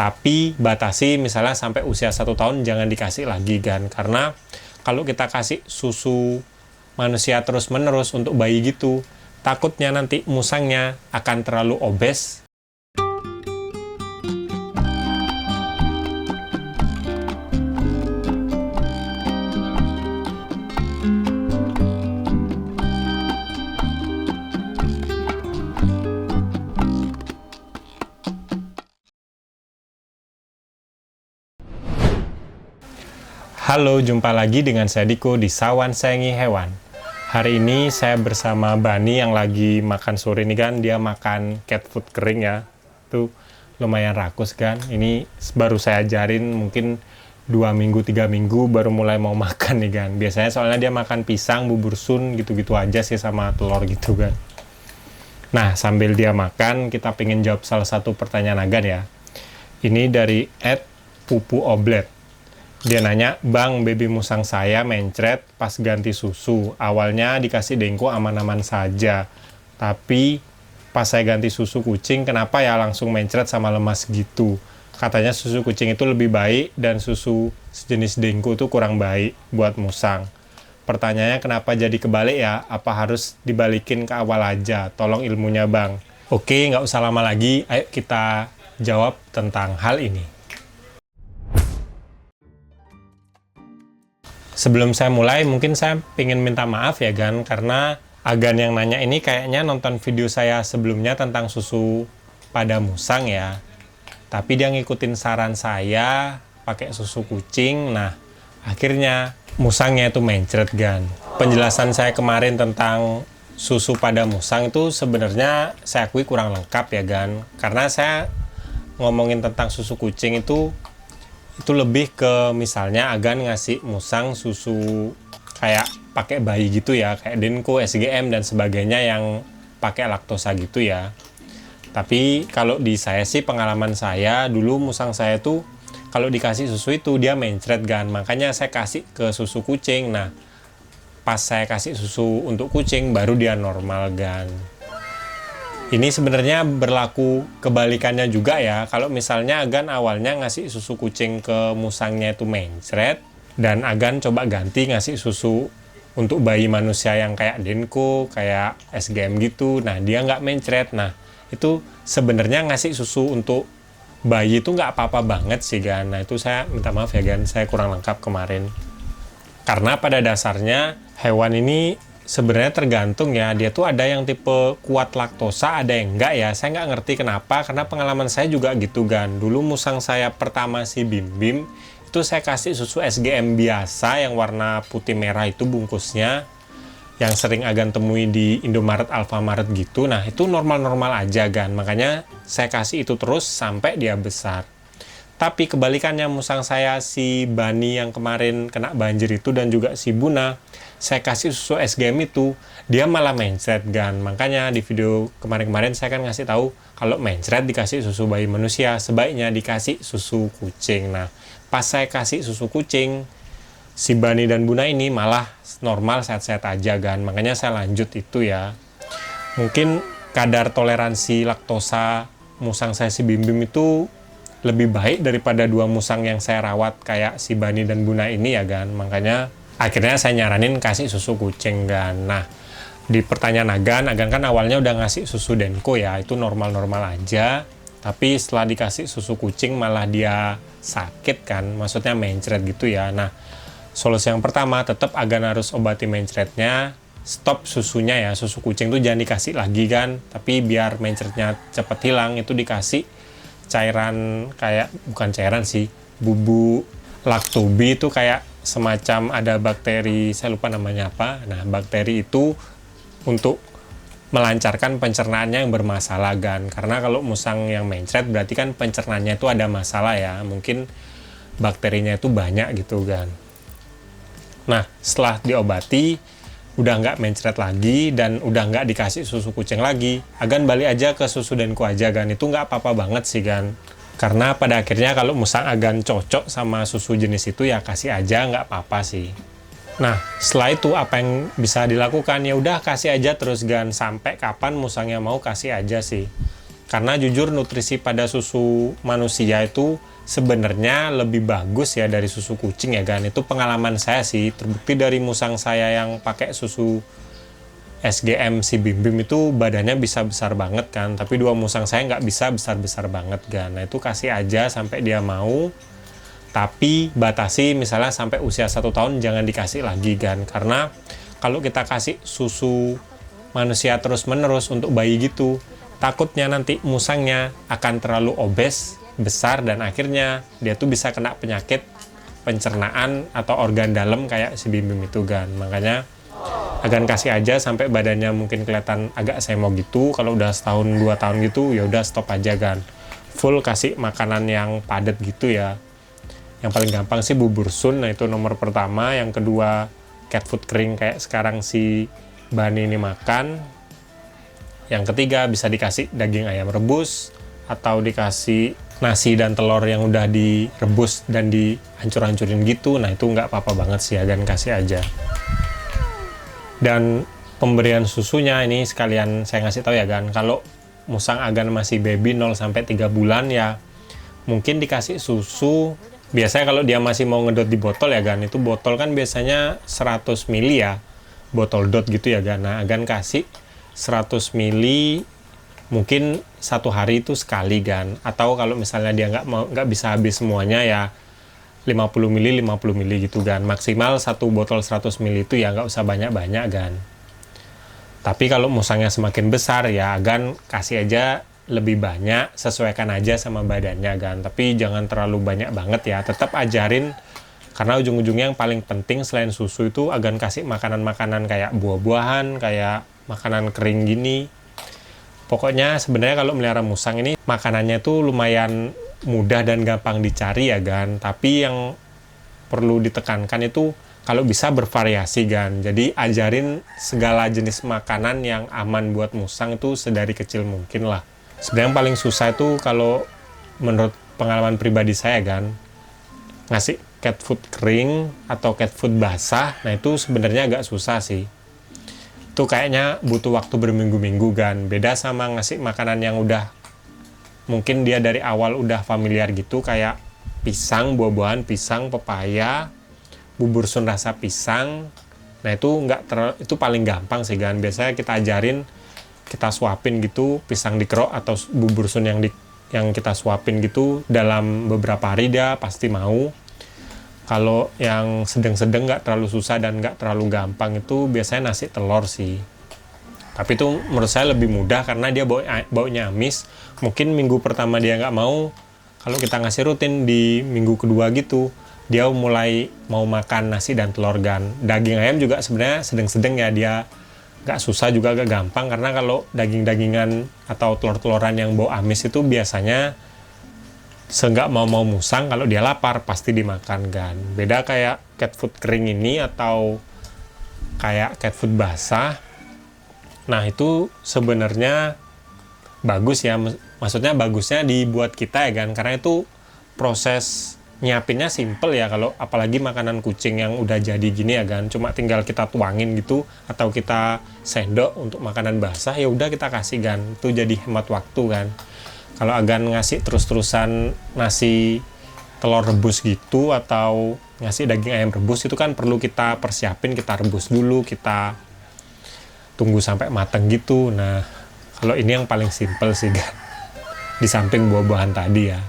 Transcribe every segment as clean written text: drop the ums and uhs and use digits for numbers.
Tapi batasi misalnya sampai usia 1 tahun jangan dikasih lagi kan. Karena kalau kita kasih susu manusia terus-menerus untuk bayi gitu, takutnya nanti musangnya akan terlalu obes. Halo, jumpa lagi dengan saya Diko di Sawan Sayangi Hewan. Hari ini saya bersama Bani yang lagi makan sore ini kan, dia makan cat food kering ya. Tuh lumayan rakus kan. Ini baru saya ajarin mungkin 2 minggu, 3 minggu baru mulai mau makan nih kan. Biasanya soalnya dia makan pisang, bubur sun gitu-gitu aja sih sama telur gitu kan. Nah, sambil dia makan, kita pengen jawab salah satu pertanyaan Agan ya. Ini dari @pupuoblet. Dia nanya, "Bang, baby musang saya mencret pas ganti susu. Awalnya dikasih dengko aman-aman saja. Tapi pas saya ganti susu kucing, kenapa ya langsung mencret sama lemas gitu? Katanya susu kucing itu lebih baik dan susu sejenis dengko itu kurang baik buat musang. Pertanyaannya kenapa jadi kebalik ya? Apa harus dibalikin ke awal aja? Tolong ilmunya, Bang." Oke, nggak usah lama lagi. Ayo kita jawab tentang hal ini. Sebelum saya mulai, mungkin saya pengen minta maaf ya Gan, karena Agan yang nanya ini kayaknya nonton video saya sebelumnya tentang susu pada musang ya. Tapi dia ngikutin saran saya pakai susu kucing, nah akhirnya musangnya itu mencret Gan. Penjelasan saya kemarin tentang susu pada musang itu sebenarnya saya akui kurang lengkap ya Gan, karena saya ngomongin tentang susu kucing itu lebih ke misalnya Agan ngasih musang susu kayak pakai bayi gitu ya, kayak Denko, SGM dan sebagainya yang pakai laktosa gitu ya. Tapi kalau di saya sih, pengalaman saya dulu musang saya tuh kalau dikasih susu itu dia mencret Gan, makanya saya kasih ke susu kucing. Nah, pas saya kasih susu untuk kucing baru dia normal Gan. Ini sebenarnya berlaku kebalikannya juga ya. Kalau misalnya Agan awalnya ngasih susu kucing ke musangnya itu mencret, dan Agan coba ganti ngasih susu untuk bayi manusia yang kayak Denko, kayak SGM gitu, nah dia nggak mencret. Nah, itu sebenarnya ngasih susu untuk bayi itu nggak apa-apa banget sih Gan. Nah, itu saya minta maaf ya Gan, saya kurang lengkap kemarin. Karena pada dasarnya hewan ini sebenarnya tergantung ya, dia tuh ada yang tipe kuat laktosa, ada yang enggak ya. Saya nggak ngerti kenapa, karena pengalaman saya juga gitu Gan. Dulu musang saya pertama si Bim Bim, itu saya kasih susu SGM biasa yang warna putih merah itu bungkusnya, yang sering Agan temui di Indomaret, Alfamaret gitu. Nah, itu normal-normal aja Gan, makanya saya kasih itu terus sampai dia besar. Tapi kebalikannya musang saya si Bani yang kemarin kena banjir itu dan juga si Buna, saya kasih susu SGM itu, dia malah mencret Gan. Makanya di video kemarin-kemarin saya kan ngasih tahu kalau mencret dikasih susu bayi manusia, sebaiknya dikasih susu kucing. Nah, pas saya kasih susu kucing, si Bani dan Buna ini malah normal, sehat-sehat aja Gan. Makanya saya lanjut itu ya. Mungkin kadar toleransi laktosa musang saya si Bim Bim itu lebih baik daripada 2 musang yang saya rawat kayak si Bani dan Buna ini ya Gan. Makanya akhirnya saya nyaranin kasih susu kucing Gan. Nah, di pertanyaan Agan kan awalnya udah ngasih susu Denko ya, itu normal-normal aja. Tapi setelah dikasih susu kucing malah dia sakit kan, maksudnya mencret gitu ya. Nah, solusi yang pertama tetap Agan harus obati mencretnya, stop susunya ya, susu kucing tuh jangan dikasih lagi kan. Tapi biar mencretnya cepat hilang, itu dikasih cairan kayak, bukan cairan sih, bubuk laktobi itu kayak semacam ada bakteri, saya lupa namanya apa. Nah, bakteri itu untuk melancarkan pencernaannya yang bermasalah Gan. Karena kalau musang yang mencret berarti kan pencernaannya itu ada masalah ya. Mungkin bakterinya itu banyak gitu Gan. Nah, setelah diobati, udah nggak mencret lagi dan udah nggak dikasih susu kucing lagi, Agan balik aja ke susu Denko aja Gan. Itu nggak apa-apa banget sih Gan. Karena pada akhirnya kalau musang Agan cocok sama susu jenis itu ya kasih aja, nggak apa-apa sih. Nah, setelah itu apa yang bisa dilakukan? Ya udah kasih aja terus Gan, sampai kapan musangnya mau kasih aja sih. Karena jujur nutrisi pada susu manusia itu sebenarnya lebih bagus ya dari susu kucing ya kan. Itu pengalaman saya sih, terbukti dari musang saya yang pakai susu SGM si Bim Bim itu badannya bisa besar banget kan. Tapi dua musang saya nggak bisa besar-besar banget kan. Nah itu kasih aja sampai dia mau. Tapi batasi misalnya sampai usia 1 tahun jangan dikasih lagi kan. Karena kalau kita kasih susu manusia terus-menerus untuk bayi gitu, takutnya nanti musangnya akan terlalu obes, besar, dan akhirnya dia tuh bisa kena penyakit pencernaan atau organ dalam kayak si Bim Bim itu kan. Makanya agan kasih aja sampai badannya mungkin kelihatan agak semo gitu. Kalau udah setahun 2 tahun gitu ya udah stop aja kan. Full kasih makanan yang padat gitu ya. Yang paling gampang sih bubur sun, nah itu nomor pertama. Yang kedua cat food kering kayak sekarang si Bani ini makan. Yang ketiga bisa dikasih daging ayam rebus atau dikasih nasi dan telur yang udah direbus dan dihancur-hancurin gitu. Nah itu nggak apa-apa banget sih, agan kasih aja. Dan pemberian susunya ini sekalian saya ngasih tahu ya kan, kalau musang agan masih baby 0-3 bulan ya mungkin dikasih susu. Biasanya kalau dia masih mau ngedot di botol ya kan, itu botol kan biasanya 100 ml ya, botol dot gitu ya kan. Nah agan kasih 100 ml mungkin 1 hari itu sekali kan, atau kalau misalnya dia nggak bisa habis semuanya ya 50 ml 50 ml gitu kan, maksimal 1 botol 100 ml itu ya nggak usah banyak-banyak kan. Tapi kalau musangnya semakin besar ya agan kasih aja lebih banyak, sesuaikan aja sama badannya kan, tapi jangan terlalu banyak banget ya, tetap ajarin. Karena ujung-ujungnya yang paling penting selain susu itu agan kasih makanan-makanan kayak buah-buahan, kayak makanan kering gini. Pokoknya sebenarnya kalau melihara musang ini makanannya tuh lumayan mudah dan gampang dicari ya kan. Tapi yang perlu ditekankan itu kalau bisa bervariasi kan. Jadi ajarin segala jenis makanan yang aman buat musang itu sedari kecil mungkin lah. Sebenarnya yang paling susah itu kalau menurut pengalaman pribadi saya kan, ngasih cat food kering atau cat food basah. Nah itu sebenarnya agak susah sih. Itu kayaknya butuh waktu berminggu-minggu kan. Beda sama ngasih makanan yang udah mungkin dia dari awal udah familiar gitu, kayak pisang, buah-buahan, pisang, pepaya, bubur sun rasa pisang. Nah itu itu paling gampang sih kan. Biasanya kita ajarin, kita suapin gitu pisang dikerok atau bubur sun yang kita suapin gitu, dalam beberapa hari dia pasti mau. Kalau yang sedang-sedang nggak terlalu susah dan nggak terlalu gampang itu biasanya nasi telur sih. Tapi itu menurut saya lebih mudah karena dia baunya amis. Mungkin minggu pertama dia nggak mau, kalau kita ngasih rutin di minggu kedua gitu, dia mulai mau makan nasi dan telur kan. Daging ayam juga sebenarnya sedang-sedang ya, dia nggak susah juga, agak gampang. Karena kalau daging-dagingan atau telur-teloran yang bau amis itu biasanya seenggak mau musang, kalau dia lapar pasti dimakan kan. Beda kayak cat food kering ini atau kayak cat food basah. Nah itu sebenarnya bagus ya, maksudnya bagusnya dibuat kita ya kan, karena itu proses nyiapinnya simple ya. Kalau apalagi makanan kucing yang udah jadi gini ya kan, cuma tinggal kita tuangin gitu atau kita sendok untuk makanan basah, ya udah kita kasih kan, itu jadi hemat waktu kan. Kalau agan ngasih terus-terusan nasi telur rebus gitu atau ngasih daging ayam rebus, itu kan perlu kita persiapin, kita rebus dulu, kita tunggu sampai mateng gitu. Nah kalau ini yang paling simple sih kan, di samping buah-buahan tadi ya.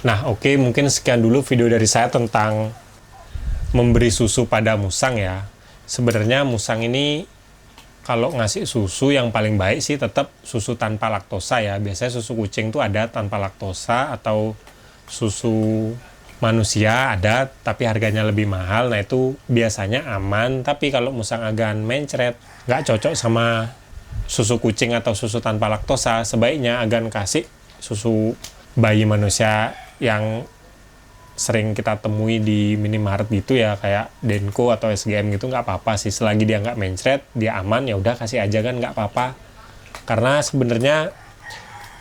Nah oke, mungkin sekian dulu video dari saya tentang memberi susu pada musang ya. Sebenarnya musang ini kalau ngasih susu yang paling baik sih tetap susu tanpa laktosa ya. Biasanya susu kucing tuh ada tanpa laktosa, atau susu manusia ada tapi harganya lebih mahal. Nah itu biasanya aman. Tapi kalau musang agan mencret, nggak cocok sama susu kucing atau susu tanpa laktosa, sebaiknya agan kasih susu bayi manusia yang sering kita temui di minimarket gitu ya, kayak Denko atau SGM gitu. Nggak apa-apa sih, selagi dia nggak mencret, dia aman, ya udah kasih aja kan, nggak apa-apa. Karena sebenarnya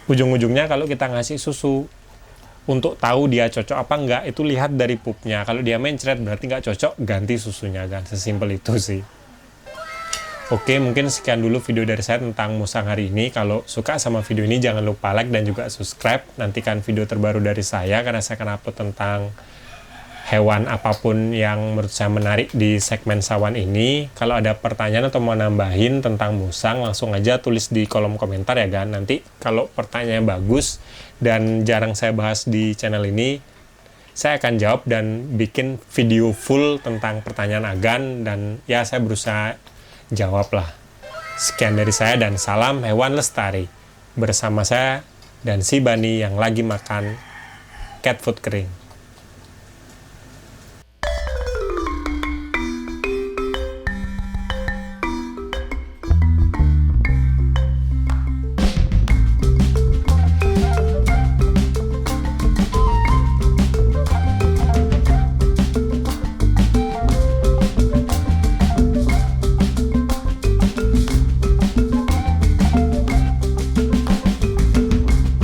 ujung-ujungnya kalau kita ngasih susu, untuk tahu dia cocok apa enggak, itu lihat dari pupnya. Kalau dia mencret berarti nggak cocok, ganti susunya kan, sesimpel itu sih. Oke, mungkin sekian dulu video dari saya tentang musang hari ini. Kalau suka sama video ini, jangan lupa like dan juga subscribe. Nantikan video terbaru dari saya, karena saya akan upload tentang hewan apapun yang menurut saya menarik di segmen sawan ini. Kalau ada pertanyaan atau mau nambahin tentang musang, langsung aja tulis di kolom komentar ya kan. Nanti kalau pertanyaannya bagus dan jarang saya bahas di channel ini, saya akan jawab dan bikin video full tentang pertanyaan Agan, dan ya saya berusaha jawab lah. Sekian dari saya dan salam hewan lestari. Bersama saya dan si Bani yang lagi makan cat food kering.